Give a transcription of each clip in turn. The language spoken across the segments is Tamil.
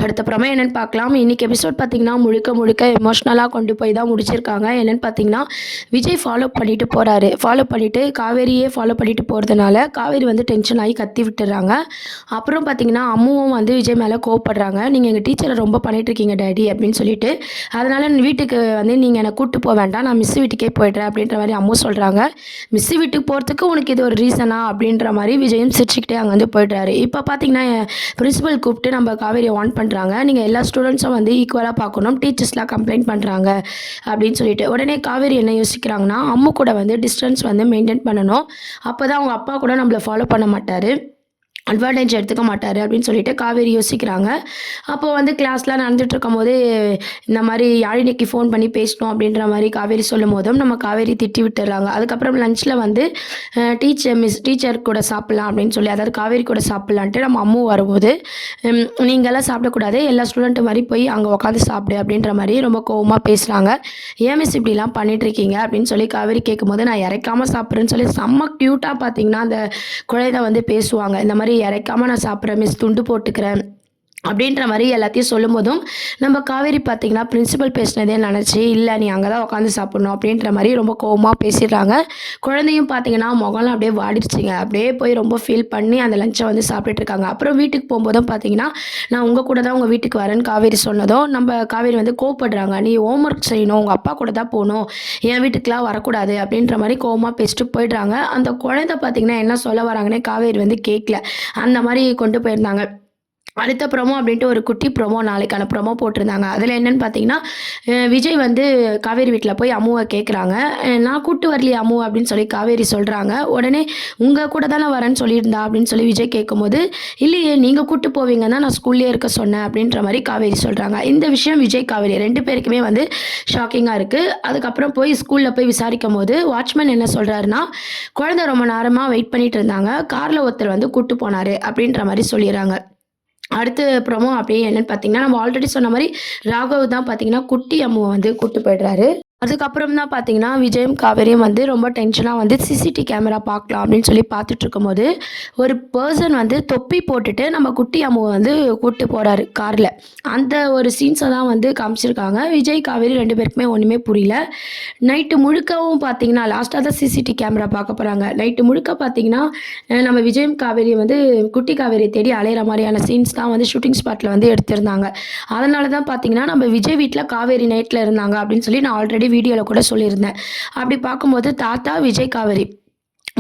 அடுத்த அப்புறமா என்னென்னு பார்க்கலாம். இன்றைக்கி எபிசோட் பார்த்திங்கன்னா முழுக்க முழுக்க எமோஷ்னலாக கொண்டு போய் தான் முடிச்சிருக்காங்க. என்னென்னு பார்த்திங்கன்னா விஜய் ஃபாலோ பண்ணிட்டு போகிறாரு. ஃபாலோ பண்ணிவிட்டு காவேரியே ஃபாலோ பண்ணிட்டு போகிறதுனால காவேரி வந்து டென்ஷன் ஆகி கத்தி விட்டுறாங்க. அப்புறம் பார்த்திங்கன்னா அம்முவும் வந்து விஜய் மேலே கோவப்படுறாங்க. நீங்கள் எங்கள் டீச்சரை ரொம்ப பண்ணிகிட்ருக்கீங்க டேடி அப்படின்னு சொல்லிட்டு, அதனால் வீட்டுக்கு வந்து நீங்கள் என்னை கூப்பிட்டு போக வேண்டாம், நான் மிஸ் வீட்டுக்கே போய்ட்றேன் அப்படின்ற மாதிரி அம்மு சொல்கிறாங்க. மிஸ் வீட்டுக்கு போகிறதுக்கு உனக்கு இது ஒரு ரீசனா அப்படின்ற மாதிரி விஜயும் சிரிச்சுக்கிட்டே அங்கே வந்து போய்ட்றாரு. இப்போ பார்த்திங்கன்னா பிரின்சிபல் கூப்பிட்டு நம்ம காவேரியை வார்ன் பண்ணுறாங்க. நீங்கள் எல்லா ஸ்டூடெண்ட்ஸும் வந்து ஈக்குவலாக பார்க்கணும், டீச்சர்ஸ்லாம் கம்ப்ளைண்ட் பண்ணுறாங்க அப்படின்னு சொல்லிட்டு. உடனே காவேரி என்ன யோசிக்கிறாங்கன்னா, அம்மு கூட வந்து டிஸ்டன்ஸ் வந்து மெயின்டைன் பண்ணணும். அப்போ தான் அவங்க அப்பா கூட நம்மளை ஃபாலோ பண்ண மாட்டார், அட்வான்டேஜ் எடுத்துக்க மாட்டார் அப்படின்னு சொல்லிட்டு காவேரி யோசிக்கிறாங்க. அப்போது வந்து கிளாஸ்லாம் நடந்துகிட்ருக்கும் போது இந்த மாதிரி யாழினிக்கு ஃபோன் பண்ணி பேசணும் அப்படின்ற மாதிரி காவேரி சொல்லும் போதும் நம்ம காவேரி திட்டி விட்டுறாங்க. அதுக்கப்புறம் லஞ்சில் வந்து டீச்சர் கூட சாப்பிட்லாம் அப்படின்னு சொல்லி, அதாவது காவேரி கூட சாப்பிட்லான்ட்டு நம்ம அம்மு வரும்போது, நீங்கள்லாம் சாப்பிடக்கூடாது, எல்லா ஸ்டூடெண்ட்டு மாதிரி போய் அங்கே உட்காந்து சாப்பிடு அப்படின்ற மாதிரி ரொம்ப கோவமாக பேசுகிறாங்க. ஏன் மிஸ் இப்படிலாம் பண்ணிகிட்ருக்கீங்க அப்படின்னு சொல்லி காவேரி கேட்கும்போது, நான் இறக்காமல் சாப்பிட்றேன்னு சொல்லி செம்ம க்யூட்டாக பார்த்திங்கன்னா அந்த குழந்தை வந்து பேசுவாங்க. இந்த மாதிரி இறக்காமல் நான் சாப்பிட்றேன் மிஸ், துண்டு போட்டுக்கிறேன் அப்படின்ற மாதிரி எல்லாத்தையும் சொல்லும் போதும் நம்ம காவேரி பார்த்திங்கன்னா பிரின்சிபல் பேசினதே நினச்சி, இல்லை நீ அங்கே தான் உட்காந்து சாப்பிட்ணும் அப்படின்ற மாதிரி ரொம்ப கோவமாக பேசிடுறாங்க. குழந்தையும் பார்த்திங்கன்னா முகம்லாம் அப்படியே வாடிடுச்சிங்க. அப்படியே போய் ரொம்ப ஃபீல் பண்ணி அந்த லஞ்சை வந்து சாப்பிட்டுட்ருக்காங்க. அப்புறம் வீட்டுக்கு போகும்போதும் பார்த்திங்கன்னா, நான் உங்கள் கூட தான் உங்கள் வீட்டுக்கு வரேன்னு காவேரி சொன்னதும் நம்ம காவேரி வந்து கோவப்படுறாங்க. நீ ஹோம் ஒர்க் செய்யணும், உங்கள் அப்பா கூட தான் போகணும், என் வீட்டுக்கெலாம் வரக்கூடாது அப்படின்ற மாதிரி கோவமாக பேசிட்டு போயிடுறாங்க. அந்த குழந்தை பார்த்திங்கன்னா என்ன சொல்ல வராங்கன்னே காவேரி வந்து கேட்கல, அந்த மாதிரி கொண்டு போயிருந்தாங்க. அடுத்த ப்ரோமோ அப்படின்ட்டு ஒரு குட்டி ப்ரோமோ நாளைக்கான ப்ரோமோ போட்டிருந்தாங்க. அதில் என்னென்னு பார்த்தீங்கன்னா, விஜய் வந்து காவேரி வீட்டில் போய் அம்முவை கேட்குறாங்க. நான் கூப்பிட்டு வரலையே அம்மு அப்படின்னு சொல்லி காவேரி சொல்கிறாங்க. உடனே உங்கள் கூட தானே வரேன்னு சொல்லியிருந்தா அப்படின்னு சொல்லி விஜய் கேட்கும்போது, இல்லையே நீங்கள் கூப்பிட்டு போவீங்கன்னா நான் ஸ்கூல்லேயே இருக்க சொன்னேன் அப்படின்ற மாதிரி காவேரி சொல்கிறாங்க. இந்த விஷயம் விஜய் காவேரி 2 பேருக்குமே வந்து ஷாக்கிங்காக இருக்குது. அதுக்கப்புறம் போய் ஸ்கூலில் போய் விசாரிக்கும் போது வாட்ச்மேன் என்ன சொல்கிறாருன்னா, குழந்தை ரொம்ப நேரமாக வெயிட் பண்ணிட்டு இருந்தாங்க, காரில் ஒருத்தர் வந்து கூப்பிட்டு போனார் அப்படின்ற மாதிரி சொல்லிடுறாங்க. அடுத்த ப்ரோமோ அப்படியே என்னன்னு பார்த்தீங்கன்னா, நம்ம ஆல்ரெடி சொன்ன மாதிரி ராகவ் தான் பார்த்தீங்கன்னா குட்டி அம்முவை வந்து கூப்பிட்டு போய்ட்றாரு. அதுக்கப்புறம் தான் பார்த்தீங்கன்னா விஜயும் காவேரியும் வந்து ரொம்ப டென்ஷனாக வந்து சிசிடிவி கேமரா பார்க்கலாம் அப்படின்னு சொல்லி பார்த்துட்டு இருக்கும்போது, ஒரு பர்சன் வந்து தொப்பி போட்டுட்டு நம்ம குட்டி அம்முவை வந்து கூப்பிட்டு போகிறாரு காரில். அந்த ஒரு சீன்ஸை தான் வந்து காமிச்சிருக்காங்க. விஜய் காவேரி 2 பேருக்குமே ஒன்றுமே புரியல. நைட்டு முழுக்கவும் பார்த்தீங்கன்னா லாஸ்ட்டாக தான் சிசிடிவி கேமரா பார்க்க போகிறாங்க. நைட்டு முழுக்க பார்த்தீங்கன்னா நம்ம விஜயும் காவேரி வந்து குட்டி காவேரியை தேடி அலையிற மாதிரியான சீன்ஸ் தான் வந்து ஷூட்டிங் ஸ்பாட்டில் வந்து எடுத்திருந்தாங்க. அதனால தான் பார்த்தீங்கன்னா நம்ம விஜய் வீட்டில் காவேரி நைட்டில் இருந்தாங்க அப்படின்னு சொல்லி நான் ஆல்ரெடி வீடியோவில் கூட சொல்லியிருந்தேன். அப்படி பார்க்கும்போது தாத்தா, விஜய், காவேரி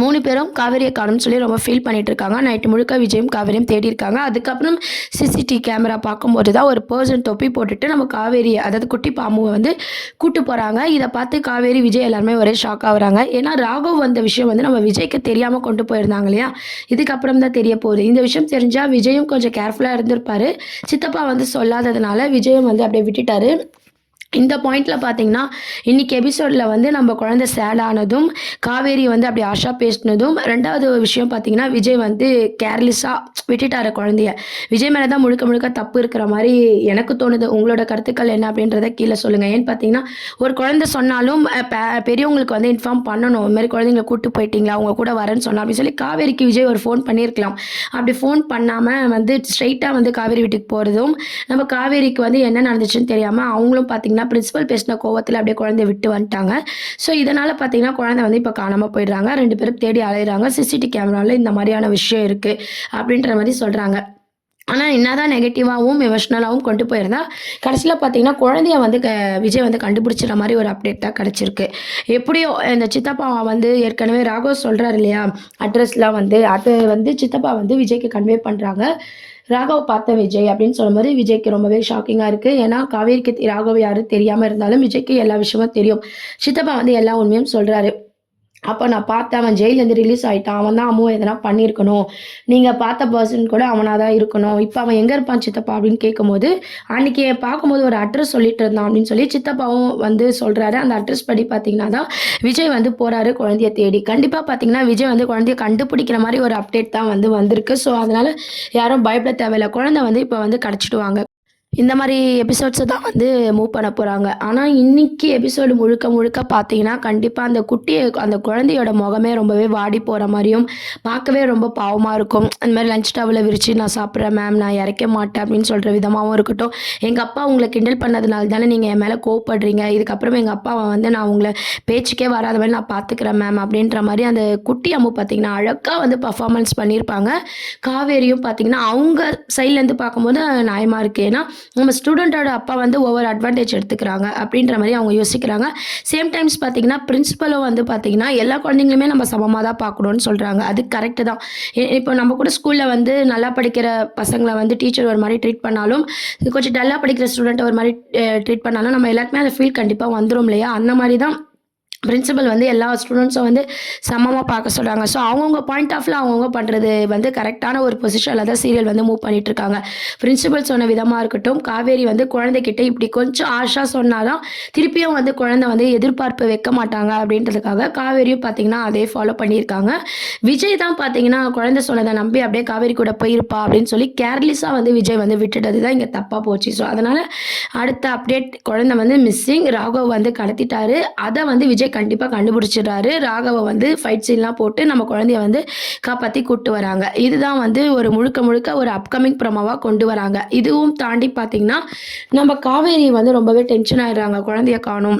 3 பேரும் காவேரியை காணும்னு சொல்லி ரொம்ப ஃபீல் பண்ணிட்டு இருக்காங்க. நைட்டு முழுக்க விஜயும் காவேரியும் தேடி இருக்காங்க. அதுக்கப்புறம் சிசிடிவி கேமரா பார்க்கும்போது தான் ஒரு பர்சன் தொப்பி போட்டுட்டு நம்ம காவேரி, அதாவது குட்டி பாம்புவை வந்து கூட்டு போகிறாங்க. இதை பார்த்து காவேரி, விஜய் எல்லாருமே ஒரே ஷாக் ஆகுறாங்க. ஏன்னா ராகவ் வந்த விஷயம் வந்து நம்ம விஜய்க்கு தெரியாமல் கொண்டு போயிருந்தாங்க இல்லையா, இதுக்கப்புறம் தான் தெரிய போகுது. இந்த விஷயம் தெரிஞ்சால் விஜயும் கொஞ்சம் கேர்ஃபுல்லாக இருந்திருப்பாரு. சித்தப்பா வந்து சொல்லாததுனால விஜயும் வந்து அப்படியே விட்டுட்டாரு. இந்த பாயிண்டில் பார்த்தீங்கன்னா, இன்றைக்கி எபிசோடில் வந்து நம்ம குழந்தை சேட் ஆனதும், காவேரி வந்து அப்படி ஆஷா பேசினதும், 2வது விஷயம் பார்த்தீங்கன்னா விஜய் வந்து கேர்லெஸ்ஸாக விட்டுட்டார் குழந்தைய. விஜய் மேலே தான் முழுக்க முழுக்க தப்பு இருக்கிற மாதிரி எனக்கு தோணுது. உங்களோட கருத்துக்கள் என்ன அப்படின்றத கீழே சொல்லுங்கள். ஏன்னு பார்த்தீங்கன்னா, ஒரு குழந்தை சொன்னாலும் பெரியவங்களுக்கு வந்து இன்ஃபார்ம் பண்ணணும். இந்த மாதிரி குழந்தைங்களை கூப்பிட்டு போயிட்டீங்களா, அவங்க கூட வரேன்னு சொன்னா அப்படின்னு சொல்லி காவேரிக்கு விஜய் ஒரு ஃபோன் பண்ணியிருக்கலாம். அப்படி ஃபோன் பண்ணாமல் வந்து ஸ்ட்ரைட்டாக வந்து காவேரி வீட்டுக்கு போகிறதும், நம்ம காவேரிக்கு வந்து என்ன நடந்துச்சுன்னு தெரியாமல் அவங்களும் பார்த்தீங்கன்னா பிரின்சிபல் பேசின கோவத்தில் அப்படியே குழந்தைய விட்டு வந்துட்டாங்க. ஸோ இதனால் பார்த்தீங்கன்னா குழந்தை வந்து இப்போ காணாமல் போயிடுறாங்க. 2 பேரும் தேடி அலையிறாங்க. சிசிடிவி கேமராவில் இந்த மாதிரியான விஷயம் இருக்குது அப்படின்ற மாதிரி சொல்கிறாங்க. ஆனால் என்னதான் நெகட்டிவாகவும் எமோஷ்னலாகவும் கொண்டு போயிருந்தா, கடைசியில் பார்த்தீங்கன்னா குழந்தைய வந்து விஜய் வந்து கண்டுபிடிச்சிற மாதிரி ஒரு அப்டேட் தான் கிடச்சிருக்கு. எப்படியோ இந்த சித்தப்பா வந்து ஏற்கனவே ராகவ் சொல்கிறார் இல்லையா, அட்ரஸ்லாம் வந்து அது வந்து சித்தப்பா வந்து விஜய்க்கு கன்வே பண்ணுறாங்க. ராகவ் பார்த்த விஜய் அப்படின்னு சொல்லும்போது விஜய்க்கு ரொம்பவே ஷாக்கிங்காக இருக்குது. ஏன்னா காவேரிக்கு ராகவ் யாரும் தெரியாமல் இருந்தாலும் விஜய்க்கு எல்லா விஷயமும் தெரியும். சித்தப்பா வந்து எல்லா உண்மையும் சொல்கிறாரு. அப்போ நான் பார்த்தேன், அவன் ஜெயிலேருந்து ரிலீஸ் ஆகிட்டான், அவன் தான் அம்மாவை எதனா பண்ணியிருக்கணும், நீங்கள் பார்த்த பர்சன் கூட அவனாக தான் இருக்கணும், இப்போ அவன் எங்கே இருப்பான் சித்தப்பா அப்படின்னு கேட்கும்போது, அன்றைக்கி பார்க்கும்போது ஒரு அட்ரஸ் சொல்லிட்டு இருந்தான் அப்படின்னு சொல்லி சித்தப்பாவும் வந்து சொல்கிறாரு. அந்த அட்ரஸ் படி பார்த்தீங்கன்னா தான் விஜய் வந்து போகிறாரு குழந்தைய தேடி. கண்டிப்பாக பார்த்தீங்கன்னா விஜய் வந்து குழந்தைய கண்டுபிடிக்கிற மாதிரி ஒரு அப்டேட் தான் வந்து வந்திருக்கு. ஸோ அதனால் யாரும் பயப்பட தேவையில்லை, குழந்தை வந்து இப்போ வந்து கிடச்சிடுவாங்க. இந்த மாரி எபிசோட்ஸ தான் வந்து மூவ் பண்ண போறாங்க. ஆனா, இன்னைக்கு எபிசோடு முழுக்க முழுக்க பார்த்தீங்கன்னா, கண்டிப்பா அந்த குழந்தையோட முகமே ரொம்பவே வாடி போற மாரியும், பார்க்கவே ரொம்ப பாவமா இருக்கும். அந்த மாரி லஞ்ச் டவல விரிச்சு "நான் சாப்பிடுறேன் மேம், நான் இறைக்க மாட்டேன்" அப்படின்னு சொல்ற விதமாவும் இருக்கட்டும். "எங்க அப்பா உங்கள கிண்டல் பண்ணதுனால தானே நீங்க என் மேல கோவப்படுறீங்க. இதுக்கப்புறம் எங்க அப்பாவ வந்து நான் உங்கள பேச்சுக்கே வராத மாரி நான் பார்த்துக்கிறேன் மேம்" அப்படின்ற மாரி அந்த குட்டி அம்மு பார்த்தீங்கன்னா, அழகா வந்து பெர்ஃபார்மன்ஸ் பண்ணியிருப்பாங்க. காவேரியும் பார்த்தீங்கன்னா, அவங்க சைட்லேருந்து பார்க்கும்போது நியாயமா இருக்கு. ஏன்னா நம்ம ஸ்டூடெண்ட்டோட அப்பா வந்து ஓவர் அட்வான்டேஜ் எடுத்துக்கிறாங்க அப்படின்ற மாரி அவங்க யோசிக்கிறாங்க. சேம் டைம்ஸ் பார்த்தீங்கன்னா, பிரின்சிபலும் வந்து பார்த்தீங்கன்னா, எல்லா குழந்தைங்களுமே நம்ம சமமா தான் பார்க்கணும்னு சொல்றாங்க. அது கரெக்ட்டு தான். இப்போ நம்ம கூட ஸ்கூல்ல வந்து நல்லா படிக்கிற பசங்கள வந்து டீச்சர் ஒரு மாரி ட்ரீட் பண்ணாலும், கொஞ்சம் டல்லா படிக்கிற ஸ்டூடெண்ட்ட ஒரு மாரி ட்ரீட் பண்ணாலும், நம்ம எல்லாருக்குமே அந்த ஃபீல் கண்டிப்பா வந்துரும் இல்லையா? அந்த மாரி தான் பிரின்சிபல் வந்து எல்லா ஸ்டூடெண்ட்ஸும் வந்து சமமா பார்க்க சொல்றாங்க. ஸோ அவங்கவங்க பாயிண்ட் ஆஃப் வியூல அவங்கவங்க பண்றது வந்து கரெக்ட்டான ஒரு பொசிஷன்ல தான் சீரியல் வந்து மூவ் பண்ணிட்டுருக்காங்க. பிரின்சிபல் சொன்ன விதமா இருக்கட்டும், காவேரி வந்து குழந்தைகிட்ட இப்படி கொஞ்சம் ஹார்ஷா சொன்னா தான், திருப்பியும் வந்து குழந்தை வந்து எதிர்பார்ப்பு வைக்க மாட்டாங்க அப்படின்றதுக்காக காவேரியும் பார்த்தீங்கன்னா, அதே ஃபாலோ பண்ணியிருக்காங்க. விஜய் தான் பார்த்தீங்கன்னா, குழந்தை சொன்னத நம்பி அப்படியே காவேரி கூட போயிருப்பா அப்படின்னு சொல்லி கேர்லெஸ்ஸா வந்து விஜய் வந்து விட்டுட்டது தான் இங்க தப்பா போச்சு. ஸோ அதனால அடுத்த அப்டேட் குழந்தை வந்து மிஸ்ஸிங். ராகவ் வந்து கடத்திட்டாரு. அத வந்து விஜய் கண்டிப்பா கண்டுபிடிச்சிடுறாரு. ராகவ வந்து ஃபைட் சீன்லாம் போட்டு நம்ம குழந்தைய வந்து காப்பாத்தி கூட்டு வராங்க. இதுதான் வந்து ஒரு முழுக்க முழுக்க ஒரு அப்கமிங் ப்ரோமோவா கொண்டு வராங்க. இதுவும் தாண்டி பார்த்தீங்கன்னா, நம்ம காவேரி வந்து ரொம்பவே டென்ஷன் ஆயிடுறாங்க. குழந்தைய காணோம்.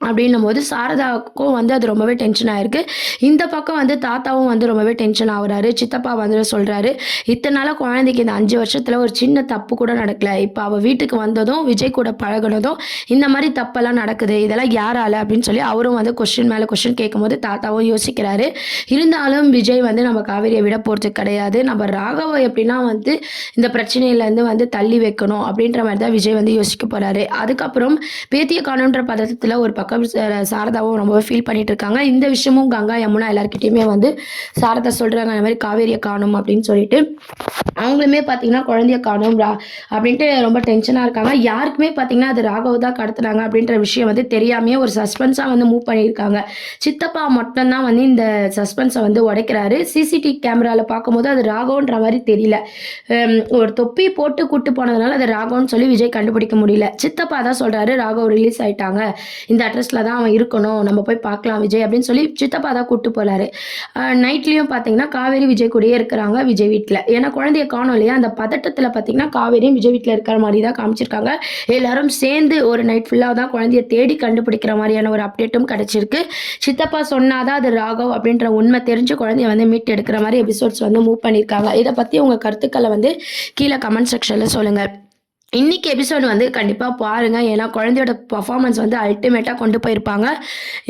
அப்படின்னும்போது சாரதாவுக்கும் வந்து அது ரொம்பவே டென்ஷன் ஆயிருக்கு. இந்த பக்கம் வந்து தாத்தாவும் வந்து ரொம்பவே டென்ஷன் ஆகுறாரு. சித்தப்பா வந்து சொல்றாரு, "இத்தன நாளா குழந்தைக்கு இந்த 5 வருஷத்துல ஒரு சின்ன தப்பு கூட நடக்கல. இப்ப அவ வீட்டுக்கு வந்ததும், விஜய் கூட பழகுனதும், இந்த மாரி தப்பெல்லாம் நடக்குது. இதெல்லாம் யாரால?" அப்படின்னு சொல்லி அவரும் வந்து கொஸ்டின் மேல கொஸ்டின் கேட்கும்போது தாத்தாவும் யோசிக்கிறாரு. இருந்தாலும் விஜய் வந்து நம்ம காவேரியை விட போறது கிடையாது. நம்ம ராகவ எப்படின்னா வந்து இந்த பிரச்சனையிலேருந்து வந்து தள்ளி வைக்கணும் அப்படின்ற மாரி தான் விஜய் வந்து யோசிக்க போறாரு. அதுக்கப்புறம் பேத்திய காணோன்ற பதட்டத்துல ஒரு பக்கம் சாரதாவும் ரொம்பவே ஃபீல் பண்ணிட்டு இருக்காங்க. இந்த விஷயமும் கங்கா, யமுனா எல்லார்கிட்டயுமே வந்து சாரதா சொல்றாங்க, "இந்த மாரி காவேரிய காணோம்" அப்படின்னு சொல்லிட்டு. அவங்களுமே பார்த்தீங்கன்னா, "குழந்தைய காணோம் அப்படின்ட்டு ரொம்ப டென்ஷனா இருக்காங்க. யாருக்குமே பார்த்தீங்கன்னா, அது ராகவ் தான் கடத்துனாங்க அப்படின்ற விஷயம் வந்து தெரியாமயே ஒரு சஸ்பென்ஸா வந்து மூவ் பண்ணியிருக்காங்க. சித்தப்பா மட்டும் தான் வந்து இந்த சஸ்பென்ஸ வந்து உடைக்கிறாரு. சிசிடிவி கேமரால பார்க்கும்போது அது ராகவ்ன்ற மாரி தெரியல. ஒரு தொப்பி போட்டு கூட்டு போனதுனால அது ராகவ்ன்னு சொல்லி விஜய் கண்டுபிடிக்க முடியல. சித்தப்பா தான் சொல்றாரு, "ராகவ் ரிலீஸ் ஆயிட்டாங்க. இந்த அட்ரஸ்ல தான் அவன் இருக்கணும். நம்ம போய் பார்க்கலாம் விஜய்" அப்படின்னு சொல்லி சித்தப்பா தான் கூட்டு போறாரு. நைட்லயும் பார்த்தீங்கன்னா, காவேரி விஜய் கூடயே இருக்கிறாங்க விஜய் வீட்ல. ஏன்னா குழந்தைய காணோம் இல்லையா? அந்த பதட்டத்துல பார்த்தீங்கன்னா, காவேரியும் விஜய் வீட்ல இருக்கிற மாரி தான் காமிச்சிருக்காங்க. எல்லாரும் சேர்ந்து ஒரு நைட் ஃபுல்லா தான் குழந்தைய தேடி கண்டுபிடிக்கிற மாரியான ஒரு அப்டேட்டும் கிடைச்சிருக்கு. சித்தப்பா சொன்னா தான் அது ராகவ் அப்படின்ற உண்மை தெரிஞ்சு குழந்தைய வந்து மீட்டு எடுக்கிற மாரி எபிசோட்ஸ் வந்து மூவ் பண்ணியிருக்காங்க. இத பத்தி உங்க கருத்துக்கள வந்து கீழ கமெண்ட் செக்ஷன்ல சொல்லுங்க. இன்னைக்கு எபிசோடு வந்து கண்டிப்பா பாருங்க. ஏன்னா குழந்தையோட பெர்ஃபார்மன்ஸ் வந்து அல்டிமேட்டா கொண்டு போயிருப்பாங்க.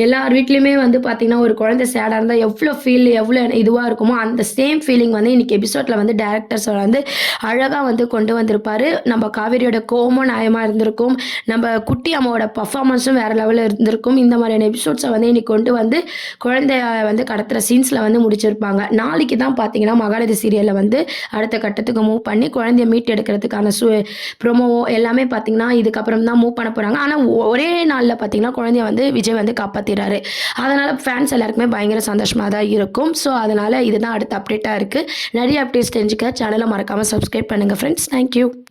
எல்லார் வீட்லயுமே வந்து பார்த்தீங்கன்னா, ஒரு குழந்தை சேடா இருந்தா எவ்ளோ ஃபீல் எவ்ளோ இதுவா இருக்குமோ, அந்த சேம் ஃபீலிங் வந்து இன்னைக்கு எபிசோட்ல வந்து டைரக்டர்ஸ் வந்து அழகா வந்து கொண்டு வந்திருப்பாரு. நம்ம காவேரியோட கோவமும் நியாயமா இருந்திருக்கும். நம்ம குட்டி அம்மாவோட பெர்ஃபார்மன்ஸும் வேற லெவல்ல இருந்திருக்கும். இந்த மாதிரியான எபிசோட்ஸ வந்து இன்னைக்கு கொண்டு வந்து குழந்தைய வந்து கடத்துற சீன்ஸ்ல வந்து முடிச்சிருப்பாங்க. நாளைக்கு தான் பார்த்தீங்கன்னா, மகாநதி சீரியல்ல வந்து அடுத்த கட்டத்துக்கு மூவ் பண்ணி குழந்தைய மீட்டு எடுக்கிறதுக்கான ப்ரோமோவோ எல்லாமே பார்த்தீங்கன்னா, இதுக்கப்புறம் தான் மூவ் பண்ண போறாங்க. ஆனா, ஒரே நாள்ல பார்த்தீங்கன்னா, குழந்தைய வந்து விஜய் வந்து காப்பாத்திறாரு. அதனால ஃபேன்ஸ் எல்லாருக்குமே பயங்கர சந்தோஷமா தான் இருக்கும். ஸோ, அதனால இதுதான் அடுத்த அப்டேட்டா இருக்கு. நெறைய அப்டேட்ஸ் தெரிஞ்சுக்க சேனல மறக்காம சப்ஸ்கிரைப் பண்ணுங்க ஃப்ரெண்ட்ஸ். Thank you.